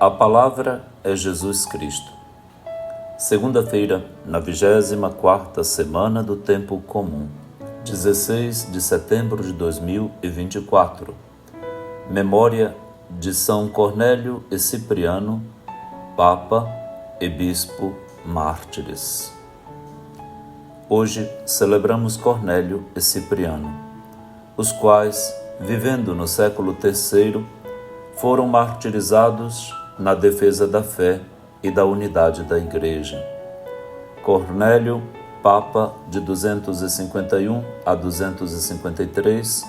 A palavra é Jesus Cristo. Segunda-feira, na 24ª semana do Tempo Comum, 16 de setembro de 2024. Memória de São Cornélio e Cipriano, Papa e Bispo mártires. Hoje celebramos Cornélio e Cipriano, os quais, vivendo no século III, foram martirizados na defesa da fé e da unidade da Igreja. Cornélio, Papa de 251 a 253,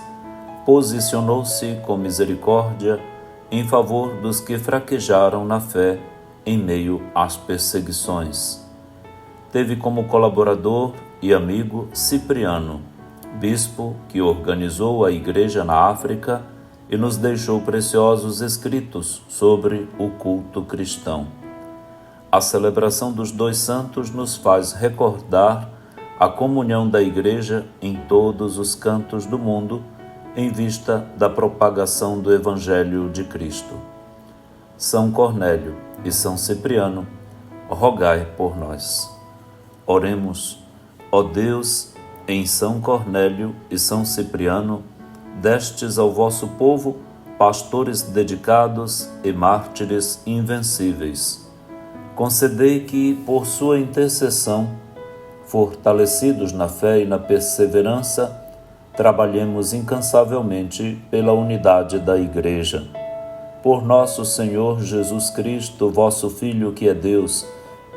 posicionou-se com misericórdia em favor dos que fraquejaram na fé em meio às perseguições. Teve como colaborador e amigo Cipriano, bispo que organizou a Igreja na África e nos deixou preciosos escritos sobre o culto cristão. A celebração dos dois santos nos faz recordar a comunhão da Igreja em todos os cantos do mundo em vista da propagação do Evangelho de Cristo. São Cornélio e São Cipriano, rogai por nós. Oremos, ó Deus, em São Cornélio e São Cipriano, destes ao vosso povo pastores dedicados e mártires invencíveis. Concedei que, por sua intercessão, fortalecidos na fé e na perseverança, trabalhemos incansavelmente pela unidade da Igreja. Por nosso Senhor Jesus Cristo, vosso Filho, que é Deus,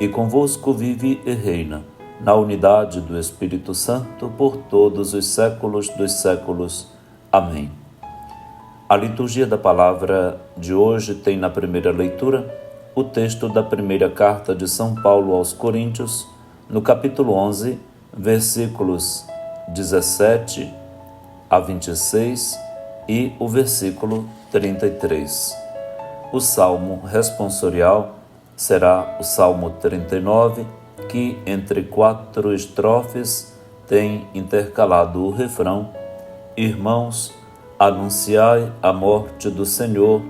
e convosco vive e reina, na unidade do Espírito Santo, por todos os séculos dos séculos. Amém. A liturgia da palavra de hoje tem na primeira leitura o texto da primeira carta de São Paulo aos Coríntios, no capítulo 11, versículos 17 a 26 e o versículo 33. O salmo responsorial será o Salmo 39, que entre 4 estrofes tem intercalado o refrão: Irmãos, anunciai a morte do Senhor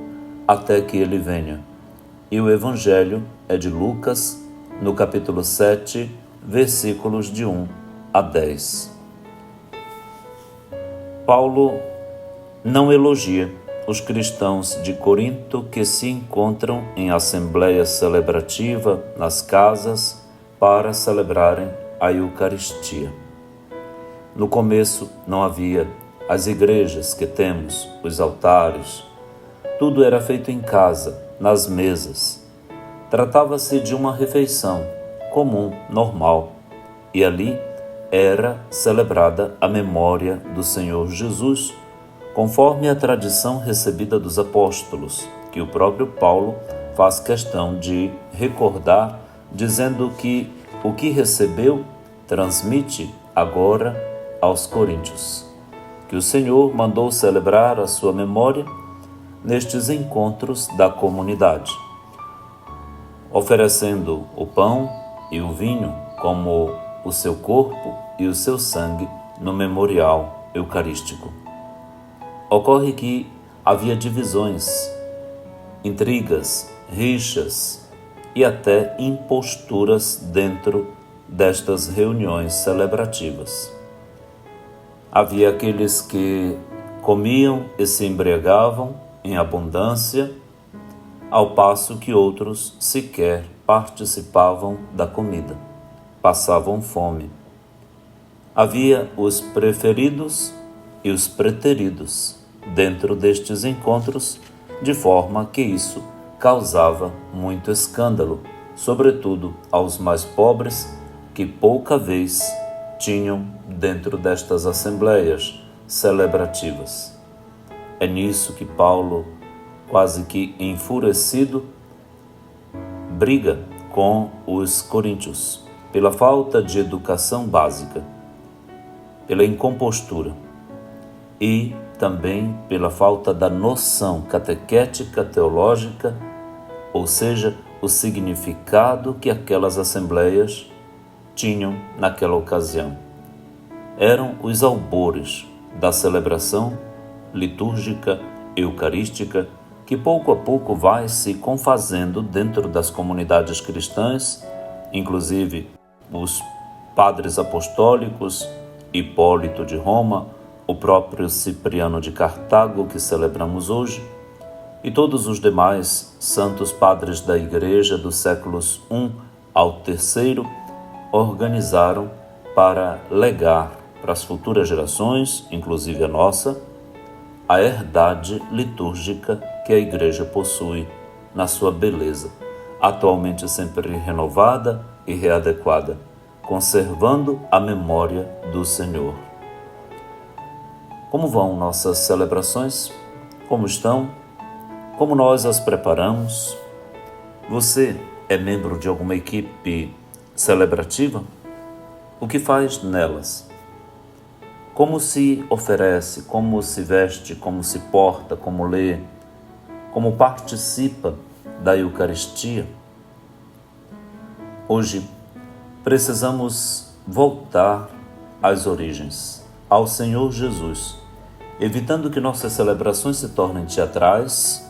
até que ele venha. E o Evangelho é de Lucas, no capítulo 7, versículos de 1 a 10. Paulo não elogia os cristãos de Corinto que se encontram em assembleia celebrativa nas casas para celebrarem a Eucaristia. No começo não havia as igrejas que temos, os altares. Tudo era feito em casa, nas mesas. Tratava-se de uma refeição comum, normal, e ali era celebrada a memória do Senhor Jesus, conforme a tradição recebida dos apóstolos, que o próprio Paulo faz questão de recordar, dizendo que o que recebeu transmite agora aos coríntios, que o Senhor mandou celebrar a sua memória nestes encontros da comunidade, oferecendo o pão e o vinho como o seu corpo e o seu sangue no memorial eucarístico. Ocorre que havia divisões, intrigas, rixas e até imposturas dentro destas reuniões celebrativas. Havia aqueles que comiam e se embriagavam em abundância, ao passo que outros sequer participavam da comida, passavam fome. Havia os preferidos e os preteridos dentro destes encontros, de forma que isso causava muito escândalo, sobretudo aos mais pobres, que pouca vez tinham dentro destas assembleias celebrativas. É nisso que Paulo, quase que enfurecido, briga com os coríntios, pela falta de educação básica, pela incompostura e também pela falta da noção catequética teológica, ou seja, o significado que aquelas assembleias tinham naquela ocasião. Eram os albores da celebração litúrgica eucarística que pouco a pouco vai se confazendo dentro das comunidades cristãs, inclusive os padres apostólicos, Hipólito de Roma, o próprio Cipriano de Cartago, que celebramos hoje, e todos os demais santos padres da Igreja dos séculos I ao III organizaram para legar para as futuras gerações, inclusive a nossa, a herdade litúrgica que a Igreja possui na sua beleza, atualmente sempre renovada e readequada, conservando a memória do Senhor. Como vão nossas celebrações? Como estão? Como nós as preparamos? Você é membro de alguma equipe celebrativa? O que faz nelas? Como se oferece, como se veste, como se porta, como lê, como participa da Eucaristia? Hoje precisamos voltar às origens, ao Senhor Jesus, evitando que nossas celebrações se tornem teatrais,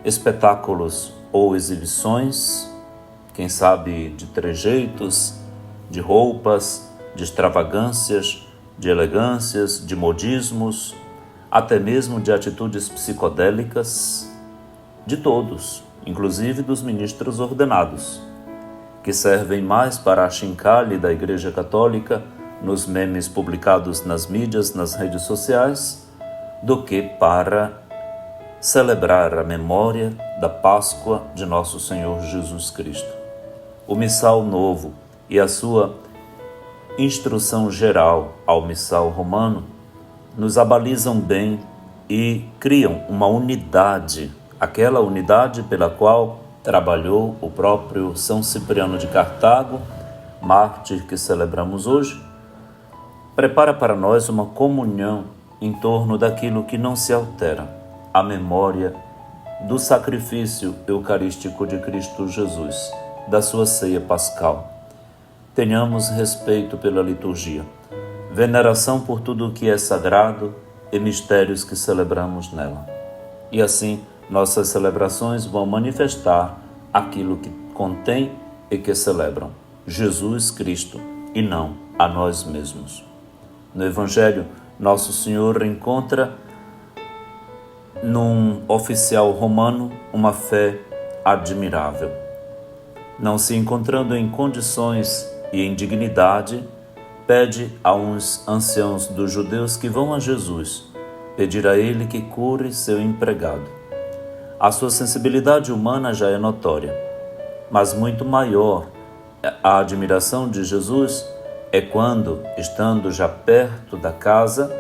espetáculos ou exibições, quem sabe de trejeitos, de roupas, de extravagâncias, de elegâncias, de modismos, até mesmo de atitudes psicodélicas, de todos, inclusive dos ministros ordenados, que servem mais para a chincalhe da Igreja Católica nos memes publicados nas mídias, nas redes sociais, do que para celebrar a memória da Páscoa de nosso Senhor Jesus Cristo. O Missal Novo e a sua instrução geral ao Missal Romano nos abalizam bem e criam uma unidade, aquela unidade pela qual trabalhou o próprio São Cipriano de Cartago, mártir que celebramos hoje, prepara para nós uma comunhão em torno daquilo que não se altera, a memória do sacrifício eucarístico de Cristo Jesus, da sua ceia pascal. Tenhamos respeito pela liturgia, veneração por tudo o que é sagrado e mistérios que celebramos nela. E assim, nossas celebrações vão manifestar aquilo que contém e que celebram Jesus Cristo e não a nós mesmos. No Evangelho, Nosso Senhor encontra num oficial romano uma fé admirável. Não se encontrando em condições e em dignidade, pede a uns anciãos dos judeus que vão a Jesus pedir a ele que cure seu empregado. A sua sensibilidade humana já é notória, mas muito maior a admiração de Jesus é quando, estando já perto da casa,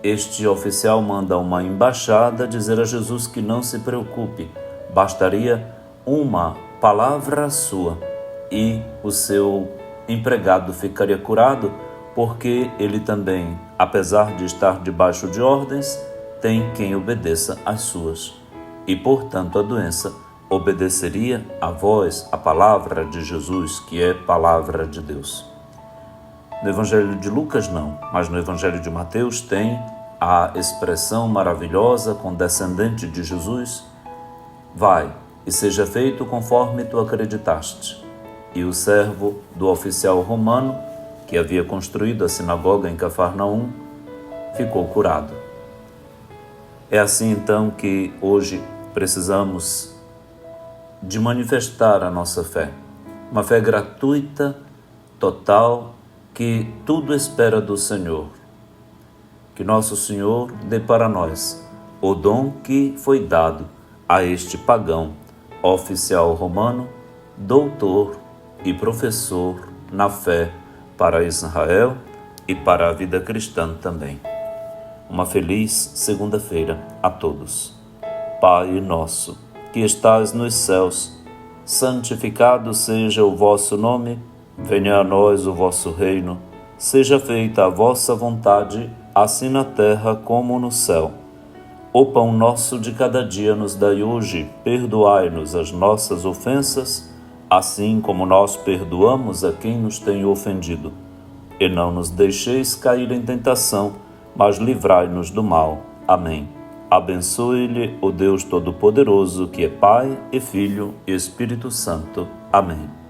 este oficial manda uma embaixada dizer a Jesus que não se preocupe, bastaria uma palavra sua e o seu empregado ficaria curado, porque ele também, apesar de estar debaixo de ordens, tem quem obedeça às suas. E, portanto, a doença obedeceria à voz, à palavra de Jesus, que é palavra de Deus. No Evangelho de Lucas não, mas no Evangelho de Mateus tem a expressão maravilhosa, condescendente de Jesus: vai e seja feito conforme tu acreditaste. E o servo do oficial romano, que havia construído a sinagoga em Cafarnaum, ficou curado. É assim então que hoje precisamos de manifestar a nossa fé, uma fé gratuita, total, que tudo espera do Senhor. Que nosso Senhor dê para nós o dom que foi dado a este pagão, oficial romano, doutor e professor na fé para Israel e para a vida cristã também. Uma feliz segunda-feira a todos. Pai nosso, que estás nos céus, santificado seja o vosso nome, venha a nós o vosso reino, seja feita a vossa vontade, assim na terra como no céu. O pão nosso de cada dia nos dai hoje, perdoai-nos as nossas ofensas, assim como nós perdoamos a quem nos tem ofendido. E não nos deixeis cair em tentação, mas livrai-nos do mal. Amém. Abençoe-lhe o Deus Todo-Poderoso, que é Pai e Filho e Espírito Santo. Amém.